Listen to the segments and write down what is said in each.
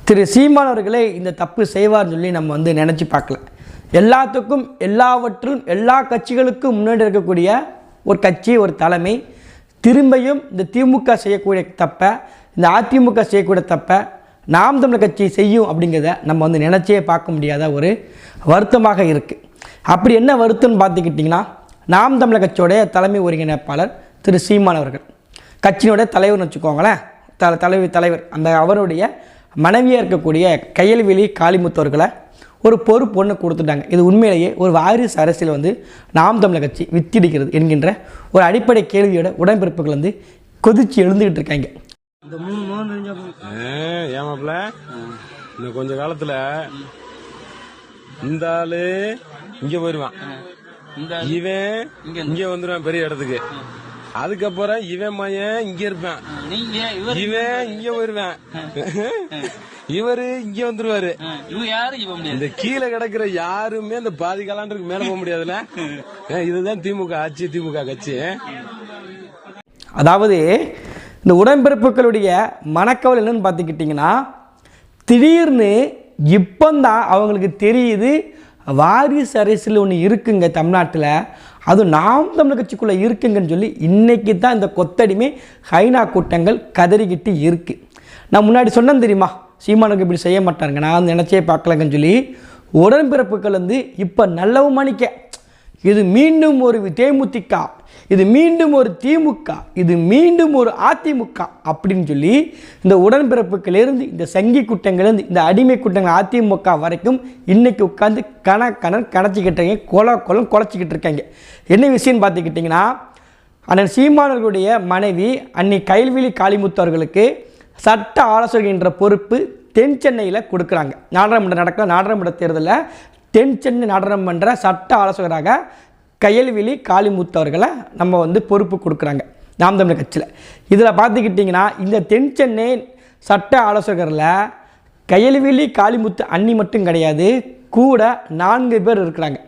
திரு சீமான் அவர்களே இந்த தப்பு செய்வார்னு சொல்லி நம்ம நினச்சி பார்க்கல. எல்லாத்துக்கும் எல்லாவற்றும் எல்லா கட்சிகளுக்கும் முன்னாடி இருக்கக்கூடிய ஒரு கட்சி, ஒரு தலைமை திரும்பியும் இந்த திமுக செய்யக்கூடிய தப்பை, இந்த அதிமுக செய்யக்கூடிய தப்பை நாம் தமிழர் கட்சி செய்யும் அப்படிங்கிறத நம்ம நினச்சே பார்க்க முடியாத ஒரு வருத்தமாக இருக்குது. அப்படி என்ன வருத்தம்னு பார்த்துக்கிட்டிங்கன்னா, நாம் தமிழர் கட்சியோடைய தலைமை ஒருங்கிணைப்பாளர் திரு சீமான் அவர்கள், கட்சியினுடைய தலைவர்னு வச்சுக்கோங்களேன், தலைவர் அந்த அவருடைய மனைவியாக இருக்கக்கூடிய கையல்வெளி காளிமுத்தவர்களை ஒரு பொறுப்பு ஒன்று கொடுத்துட்டாங்க. இது உண்மையிலேயே ஒரு வாரிசு அரசியல் நாம் தமிழர் கட்சி வித்திடிக்கிறது என்கின்ற ஒரு அடிப்படை கேள்வியோட உடன்பிறப்புகள் கொதிச்சு எழுந்துகிட்டு இருக்காங்க. ஏமாப்ல இன்னும் கொஞ்ச காலத்துல இந்த ஆளு இங்க போயிருவான், இவன் இங்க வந்துருவான் பெரிய இடத்துக்கு. அதுக்கப்புறம் இவன் மையன் இங்க இருப்பான், இவன் இங்க போயிருவான், இவரு இங்க வந்துருவாரு. இந்த கீழே கிடக்குற யாருமே இந்த பாதி காலாண்டுக்கு மேல போக முடியாதுல்ல. இதுதான் திமுக ஆட்சி, திமுக கட்சி. அதாவது இந்த உடன்பிறப்புகளுடைய மனக்கவல் என்னன்னு பார்த்துக்கிட்டிங்கன்னா, திடீர்னு இப்போந்தான் அவங்களுக்கு தெரியுது வாரிசு அரசியல் ஒன்று இருக்குங்க தமிழ்நாட்டில், அதுவும் நாம் தமிழர் கட்சிக்குள்ளே இருக்குங்கன்னு சொல்லி இன்றைக்கி தான் இந்த கொத்தடிமை ஹைனா கூட்டங்கள் கதறிக்கிட்டு இருக்குது. நான் முன்னாடி சொன்னேன் தெரியுமா, சீமானுக்கு இப்படி செய்ய மாட்டாருங்க, நான் நினச்சே பார்க்கலங்கன்னு சொல்லி. உடன்பிறப்புகள் இப்போ நல்லவு மணிக்க இது மீண்டும் ஒரு தேமுதிக, இது மீண்டும் ஒரு திமுக, இது மீண்டும் ஒரு அதிமுக அப்படின்னு சொல்லி இந்த உடன்பிறப்புகளிலிருந்து, இந்த சங்கி கூட்டங்கள்லேருந்து, இந்த அடிமை கூட்டங்கள் அதிமுக வரைக்கும் இன்றைக்கி உட்காந்து கணச்சிக்கிட்டு இருக்காங்க, குலைச்சிக்கிட்டு இருக்காங்க. என்ன விஷயம்னு பார்த்துக்கிட்டிங்கன்னா, அண்ணன் சீமானவர்களுடைய மனைவி அன்னை கைல்வெளி காளிமுத்து அவர்களுக்கு சட்ட ஆலோசகர் என்ற பொறுப்பு தென் சென்னையில் கொடுக்குறாங்க. நாடாளுமன்ற தேர்தலில் தென் சென்னை நாடாளுமன்ற சட்ட ஆலோசகராக கையல்வெளி காளிமுத்து அவர்களை நம்ம பொறுப்பு கொடுக்குறாங்க நாம் தமிழர் கட்சியில். இதில் பார்த்துக்கிட்டிங்கன்னா, இந்த தென் சென்னை சட்ட ஆலோசகரில் கையல்வெளி காளிமுத்து அண்ணி மட்டும் கிடையாது, கூட 4 பேர் இருக்கிறாங்க.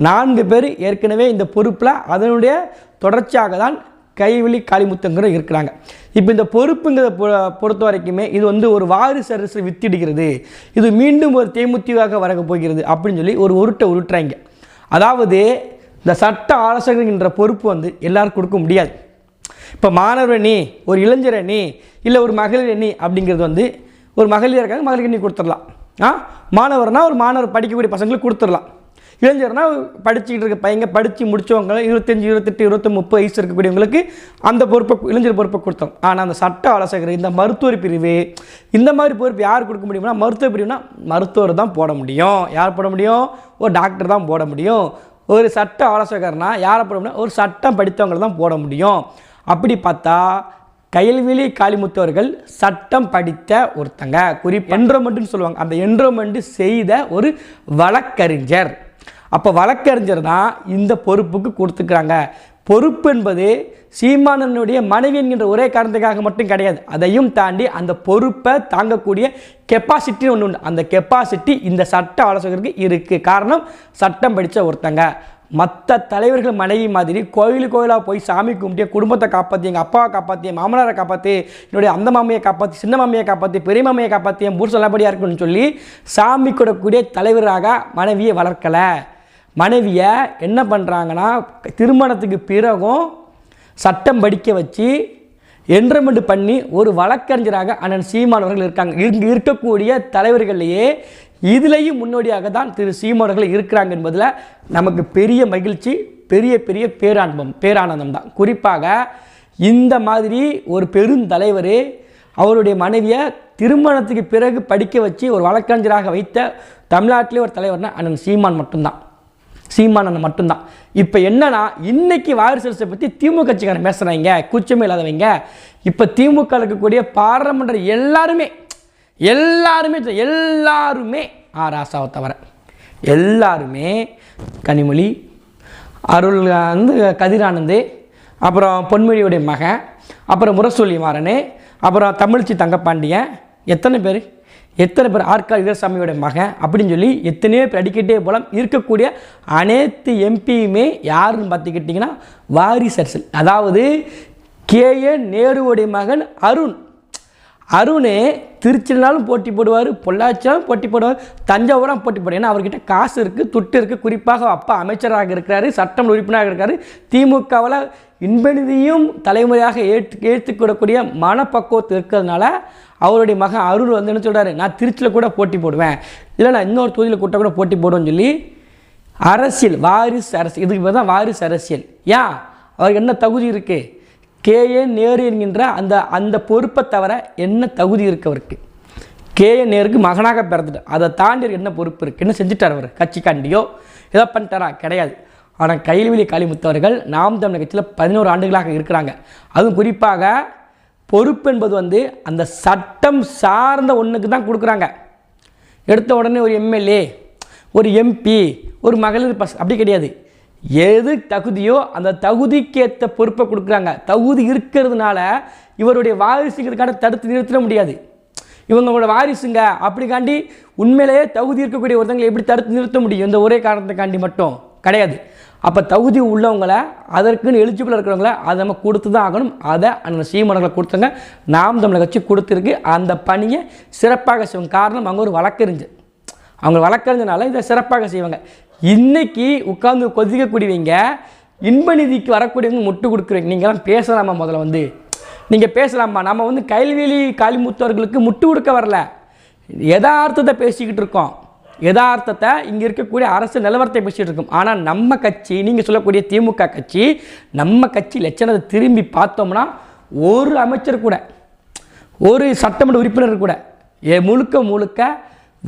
4 பேர் ஏற்கனவே இந்த பொறுப்பில் அதனுடைய தொடர்ச்சியாக தான் கைவெளி காளிமுத்துங்கிற இருக்கிறாங்க. இப்போ இந்த பொறுப்புங்கிறத பொறுத்த வரைக்குமே இது ஒரு வாரிசு அரசு வித்திடுகிறது, இது மீண்டும் ஒரு தேமுதிக வர போகிறது அப்படின்னு சொல்லி ஒரு உருட்டுறாங்க. அதாவது இந்த சட்ட ஆலோசகர்கின்ற பொறுப்பு எல்லாருக்கும் கொடுக்க முடியாது. இப்போ மாணவர் அணி, ஒரு இளைஞர் அணி, இல்லை ஒரு மகளிர் அணி அப்படிங்கிறது ஒரு மகளிர் இருக்காங்க, மகளிர் அணி கொடுத்துடலாம். மாணவர்னா ஒரு மாணவர் படிக்கக்கூடிய பசங்களுக்கு கொடுத்துடலாம். இளைஞர்னா படிச்சுக்கிட்டு இருக்க பையங்க, படித்து முடித்தவங்க 25, 28, 20, 30 வயசு இருக்கக்கூடியவங்களுக்கு அந்த பொறுப்பை, இளைஞர் பொறுப்பை கொடுத்தோம். ஆனால் அந்த சட்ட ஆலோசகர், இந்த மருத்துவர் பிரிவு, இந்த மாதிரி பொறுப்பு யார் கொடுக்க முடியும்னா, மருத்துவ பிரிவுனா மருத்துவர் தான் போட முடியும். யார் போட முடியும்? ஒரு டாக்டர் தான் போட முடியும். ஒரு சட்ட ஆலோசகர்னா யாரை போட முடியும்? ஒரு சட்டம் படித்தவங்களை தான் போட முடியும். அப்படி பார்த்தா கையல்வெளி காளிமுத்தவர்கள் சட்டம் படித்த ஒருத்தங்க, என்ரோல்மெண்ட்னு சொல்லுவாங்க, அந்த என்ரோல்மெண்ட் செய்த ஒரு வழக்கறிஞர். அப்போ வழக்கறிஞர் தான் இந்த பொறுப்புக்கு கொடுத்துக்கிறாங்க. பொறுப்பு என்பது சீமானனுடைய மனைவி என்கின்ற ஒரே காரணத்துக்காக மட்டும் கிடையாது, அதையும் தாண்டி அந்த பொறுப்பை தாங்கக்கூடிய கெப்பாசிட்டின்னு ஒன்று உண்டு. அந்த கெப்பாசிட்டி இந்த சட்ட ஆலோசகருக்கு இருக்குது. காரணம், சட்டம் படித்த ஒருத்தங்க. மற்ற தலைவர்கள் மனைவி மாதிரி கோயிலாக போய் சாமி கும்பிட்டு குடும்பத்தை காப்பாற்றி, எங்கள் அப்பாவை காப்பாற்றி, மாமனாரை காப்பாற்றி, என்னுடைய அந்த மாமியை காப்பாற்றி, சின்ன மாமியை காப்பாற்றி, பெரிய மாமியை காப்பாற்றி, என் பூர் நல்லபடியாக இருக்குன்னு சொல்லி சாமி கொடுக்கக்கூடிய தலைவராக மனைவியை வளர்க்கலை. மனைவியை என்ன பண்ணுறாங்கன்னா, திருமணத்துக்கு பிறகும் சட்டம் படிக்க வச்சு என்ரோல்மெண்ட் பண்ணி ஒரு வழக்கறிஞராக அண்ணன் சீமான் அவர்கள் இருக்காங்க. இங்கே இருக்கக்கூடிய தலைவர்களையே இதுலேயும் முன்னோடியாக தான் திரு சீமான் அவர்கள் இருக்கிறாங்க என்பதில் நமக்கு பெரிய மகிழ்ச்சி, பெரிய பேரானந்தம் தான். குறிப்பாக இந்த மாதிரி ஒரு பெருந்தலைவர் அவருடைய மனைவியை திருமணத்துக்கு பிறகு படிக்க வச்சு ஒரு வழக்கறிஞராக வைத்த தமிழ்நாட்டிலே ஒரு தலைவர்னா அண்ணன் சீமான் மட்டும்தான், சீமானன் மட்டும்தான். இப்போ என்னன்னா, இன்னைக்கு வாரிசு அரசை பற்றி திமுக கட்சிக்காரன் பேசுகிறாங்க, கூச்சமே இல்லாதவங்க. இப்போ திமுக இருக்கக்கூடிய பாராளுமன்ற எல்லாருமே ராசாவை தவிர எல்லாருமே, கனிமொழி, அருள், கதிரானந்து, அப்புறம் பொன்மொழியுடைய மகன், அப்புறம் முரசொலி மாறன், அப்புறம் தமிழ்ச்சி தங்கப்பாண்டியன், எத்தனை பேர் ஆர்கா வீரசாமியோட மகன் அப்படின்னு சொல்லி எத்தனையோ பேர் அடிக்கிட்டே போல இருக்கக்கூடிய அனைத்து எம்பியுமே யாருன்னு பார்த்துக்கிட்டிங்கன்னா வாரிசு அரசியல். அதாவது KN நேருவோடைய மகன் அருண், அருண் திருச்சினாலும் போட்டி போடுவார், பொள்ளாச்சினாலும் போட்டி போடுவார், தஞ்சாவூராக போட்டி போடுவார். ஏன்னா அவர்கிட்ட காசு இருக்குது, துட்டு இருக்குது. குறிப்பாக அப்பா அமைச்சராக இருக்கிறாரு, சட்டமன்ற உறுப்பினராக இருக்காரு. திமுகவில் இன்பநிதியும் தலைமுறையாக ஏற்றுக்கூடக்கூடிய மனப்பக்குவத்தில் இருக்கிறதுனால அவருடைய மகன் அருண் வந்து என்ன சொல்கிறாரு, நான் திருச்சியில் கூட போட்டி போடுவேன், இல்லை நான் இன்னொரு தொகுதியில் கூட்ட கூட போட்டி போடுவேன்னு சொல்லி அரசியல் வாரிசு அரசியல், இதுக்கு தான் வாரிசு அரசியல். ஏன் அவருக்கு என்ன தகுதி இருக்குது? KA நேரு என்கின்ற அந்த பொறுப்பை தவிர என்ன தகுதி இருக்குது அவருக்கு? KA நேருக்கு மகனாக பிறந்துட்டு அதை தாண்டி என்ன பொறுப்பு இருக்குது? என்ன செஞ்சுட்டார் அவர்? கட்சிக்காண்டியோ ஏதோ பண்ணிட்டாரா? கிடையாது. ஆனால் கைல்வெளி காளிமுத்து அவர்கள் நாம் தமிழர் கட்சியில் 11 ஆண்டுகளாக இருக்கிறாங்க. அதுவும் குறிப்பாக பொறுப்பு என்பது வந்து அந்த சட்டம் சார்ந்த ஒன்றுக்கு தான் கொடுக்குறாங்க. எடுத்த உடனே ஒரு MLA, ஒரு MP, ஒரு மகளிர் அப்படி கிடையாது. எது தகுதியோ அந்த தகுதிக்கேற்ற பொறுப்பை கொடுக்குறாங்க. தகுதி இருக்கிறதுனால இவருடைய வாரிசுங்கிறதுக்காக தடுத்து நிறுத்த முடியாது. இவங்களோட வாரிசுங்க அப்படிக்காண்டி உண்மையிலேயே தகுதி இருக்கக்கூடிய ஒருத்தங்களை எப்படி தடுத்து நிறுத்த முடியும்? இந்த ஒரே காரணத்துக்காண்டி மட்டும் கிடையாது. அப்போ தகுதி உள்ளவங்களை, அதற்குன்னு எலிஜிபிளாக இருக்கிறவங்கள அதை நம்ம கொடுத்து தான் ஆகணும். அதை அந்த சீமானங்களை கொடுத்தாங்க. நாம் தமிழர் கட்சி கொடுத்துருக்கு. அந்த பணியை சிறப்பாக செய்வாங்க. காரணம் அவங்க ஒரு வழக்கறிஞர். அவங்க வழக்கறிஞனால இதை சிறப்பாக செய்வாங்க. இன்றைக்கி உட்காந்து கொதிக்கக்கூடியவங்க இன்பநிதிக்கு வரக்கூடியவங்க முட்டு கொடுக்குறீங்க. நீங்கள்லாம் பேசலாமா? முதல்ல வந்து நீங்கள் பேசலாமா? நம்ம வந்து கைல்வெளி காளிமுத்தவர்களுக்கு முட்டு கொடுக்க வரல, யதார்த்தத்தை பேசிக்கிட்டு இருக்கோம். யதார்த்தத்தை இங்கே இருக்கக்கூடிய அரசு நிலவரத்தை பேசிகிட்டு இருக்கோம். ஆனால் நம்ம கட்சி, நீங்கள் சொல்லக்கூடிய திமுக கட்சி, நம்ம கட்சி லட்சணத்தை திரும்பி பார்த்தோம்னா ஒரு அமைச்சர் கூட, ஒரு சட்டமன்ற உறுப்பினர் கூட முழுக்க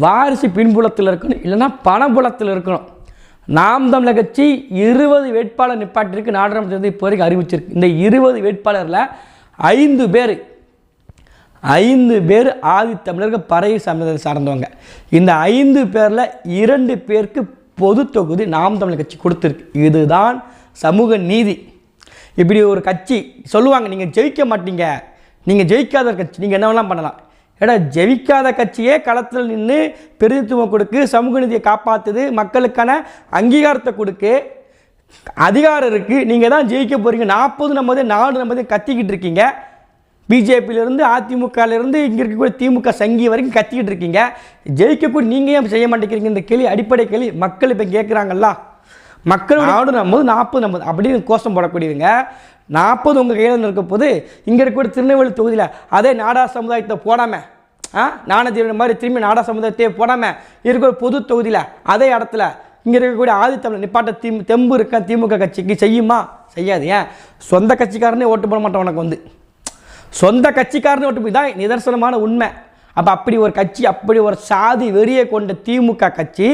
வாரிசு பின்புலத்தில் இருக்கணும், இல்லைன்னா பணபுலத்தில் இருக்கணும். நாம் தமிழர் கட்சி 20 வேட்பாளர் நிப்பாட்டிருக்கு. நாடாளுமன்றத்தில் இப்போ வரைக்கும் அறிவிச்சிருக்கு. இந்த 20 வேட்பாளரில் 5 பேர் ஆதித்தமிழர்கள் பறையை சமூகத்தை சார்ந்தவங்க. இந்த 5 பேரில் 2 பேருக்கு பொது தொகுதி நாம் தமிழர் கட்சி கொடுத்துருக்கு. இதுதான் சமூக நீதி. இப்படி ஒரு கட்சி சொல்லுவாங்க, நீங்கள் ஜெயிக்க மாட்டீங்க, நீங்கள் ஜெயிக்காத கட்சி, நீங்கள் என்ன வேணாலும் பண்ணலாம். ஏடா, ஜெயிக்காத கட்சியே களத்தில் நின்று பிரதிநிதித்துவம் கொடுக்கு, சமூக நீதியை காப்பாற்றுது, மக்களுக்கான அங்கீகாரத்தை கொடுக்கு, அதிகாரம் இருக்குது. நீங்கள் தான் ஜெயிக்க போகிறீங்க. 40 நம்மதே கத்திக்கிட்டு இருக்கீங்க. பிஜேபியிலேருந்து அதிமுகலேருந்து இங்கே இருக்கக்கூடிய திமுக சங்கி வரைக்கும் கத்திக்கிட்டு இருக்கீங்க. ஜெயிக்கக்கூடிய நீங்கள் ஏன் செய்ய மாட்டேங்கிறீங்க? இந்த கேள்வி, அடிப்படை கேள்வி மக்கள் இப்போ கேட்குறாங்கல்ல. மக்கள் நாடு 40 அப்படின்னு கோஷம் போடக்கூடியவங்க 40 உங்கள் கையில் இருக்க போது இங்கே இருக்கக்கூடிய திருநெல்வேலி தொகுதியில் அதே நாடார் சமுதாயத்தை போடாமல், நாணத்தீர மாதிரி திரும்பி நாடார் சமுதாயத்தையே போடாமல் இருக்கிற பொது தொகுதியில் அதே இடத்துல இங்கே இருக்கக்கூடிய ஆதித்தமிழர் நிப்பாட்ட தெம்பு இருக்க திமுக கட்சிக்கு செய்யுமா? செய்யாது. ஏன்? சொந்த கட்சிக்காரனே ஓட்டு போட மாட்டோம். உனக்கு வந்து சொந்த கட்சிக்காரனே ஓட்டு போய் தான் நிதர்சனமான உண்மை. அப்போ அப்படி ஒரு கட்சி, அப்படி ஒரு சாதி வெறியை கொண்ட திமுக கட்சி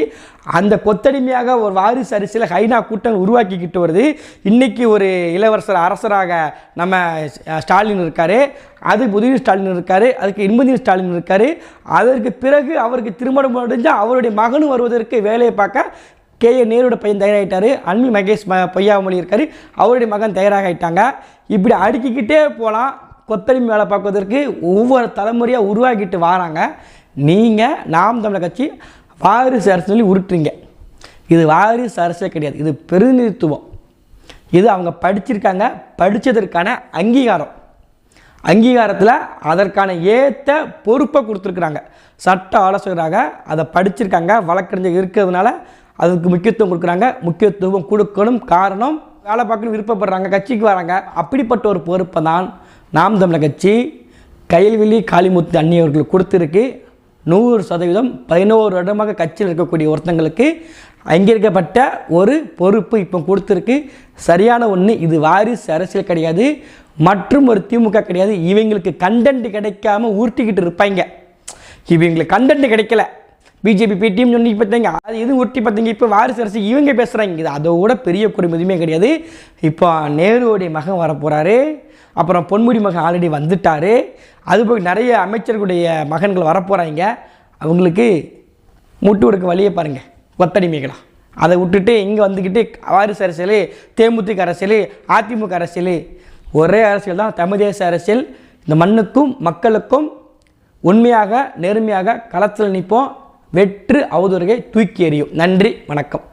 அந்த கொத்தடிமையாக ஒரு வாரிசு அரசியல் ஹைனா கூட்டம் உருவாக்கிக்கிட்டு வருது. இன்றைக்கி ஒரு இளவரசர் அரசராக நம்ம ஸ்டாலின் இருக்கார், அது உதயநிதி ஸ்டாலின் இருக்கார், அதுக்கு இன்பநிதி ஸ்டாலின் இருக்கார். அதற்கு பிறகு அவருக்கு திருமணம் முடிஞ்சால் அவருடைய மகனும் வருவதற்கு வேலையை பார்க்க KA நேருடைய பையன் தயாராகிட்டார். அன்பில் மகேஷ் பொய்யாமொழி இருக்கார், அவருடைய மகன் தயாராகிட்டாங்க. இப்படி அடுக்கிக்கிட்டே போகலாம். கொத்தடிமை வேலை பார்ப்பதற்கு ஒவ்வொரு தலைமுறையாக உருவாக்கிட்டு வராங்க. நீங்கள் நாம் தமிழர் கட்சி வாரிசு அரசியல் உருட்டுறீங்க. இது வாரிசு அரசியல் கிடையாது, இது பிரதிநிதித்துவம். இது அவங்க படிச்சிருக்காங்க, படித்ததற்கான அங்கீகாரத்தில் அதற்கான ஏற்ற பொறுப்பை கொடுத்துருக்குறாங்க. சட்ட ஆலோசகராக அதை படிச்சிருக்காங்க, வழக்கறிஞர் இருக்கிறதுனால அதுக்கு முக்கியத்துவம் கொடுக்குறாங்க. முக்கியத்துவம் கொடுக்கணும். காரணம், வேலை பார்க்கணும் விருப்பப்படுறாங்க, கட்சிக்கு வராங்க. அப்படிப்பட்ட ஒரு பொறுப்பை தான் நாம் தமிழர் கட்சி கைல்வெளி காளிமுத்து அண்ணியவர்களுக்கு கொடுத்துருக்கு. 100% 11 வருடமாக கட்சியில் இருக்கக்கூடிய ஒருத்தங்களுக்கு அங்கீகரிக்கப்பட்ட ஒரு பொறுப்பு இப்போ கொடுத்துருக்கு. சரியான ஒன்று. இது வாரிசு அரசியல் கிடையாது, மற்றும் ஒரு திமுக கிடையாது. இவங்களுக்கு கண்டென்ட் கிடைக்காம உருட்டிக்கிட்டு இருப்பாங்க. இவங்களுக்கு கண்டென்ட் கிடைக்கல. பிஜேபி பிடிஎம் சொல்லி பார்த்தீங்க, அது எதுவும் உருட்டி பார்த்தீங்க. இப்போ வாரிசு அரசு இவங்க பேசுகிறாங்க. இது அதோட பெரிய குறை எதுவுமே கிடையாது. இப்போ நேருவோடைய மகன் வரப்போகிறாரு, அப்புறம் பொன்முடி மகன் ஆல்ரெடி வந்துட்டார், அதுபோல் நிறைய அமைச்சர்களுடைய மகன்கள் வரப்போகிறாங்க. அவங்களுக்கு முட்டு கொடுக்க வழியை பாருங்கள், ஒத்தடிமைகளா. அதை விட்டுட்டு இங்கே வந்துக்கிட்டு வாரிசு அரசியல், தேமுதிக அரசியல், அதிமுக அரசியல், ஒரே அரசியல் தான் தமிழ் தேச அரசியல். இந்த மண்ணுக்கும் மக்களுக்கும் உண்மையாக நேர்மையாக களத்தில் நிற்போம். வெற்று அவதூறுகளை தூக்கி எறியும். நன்றி, வணக்கம்.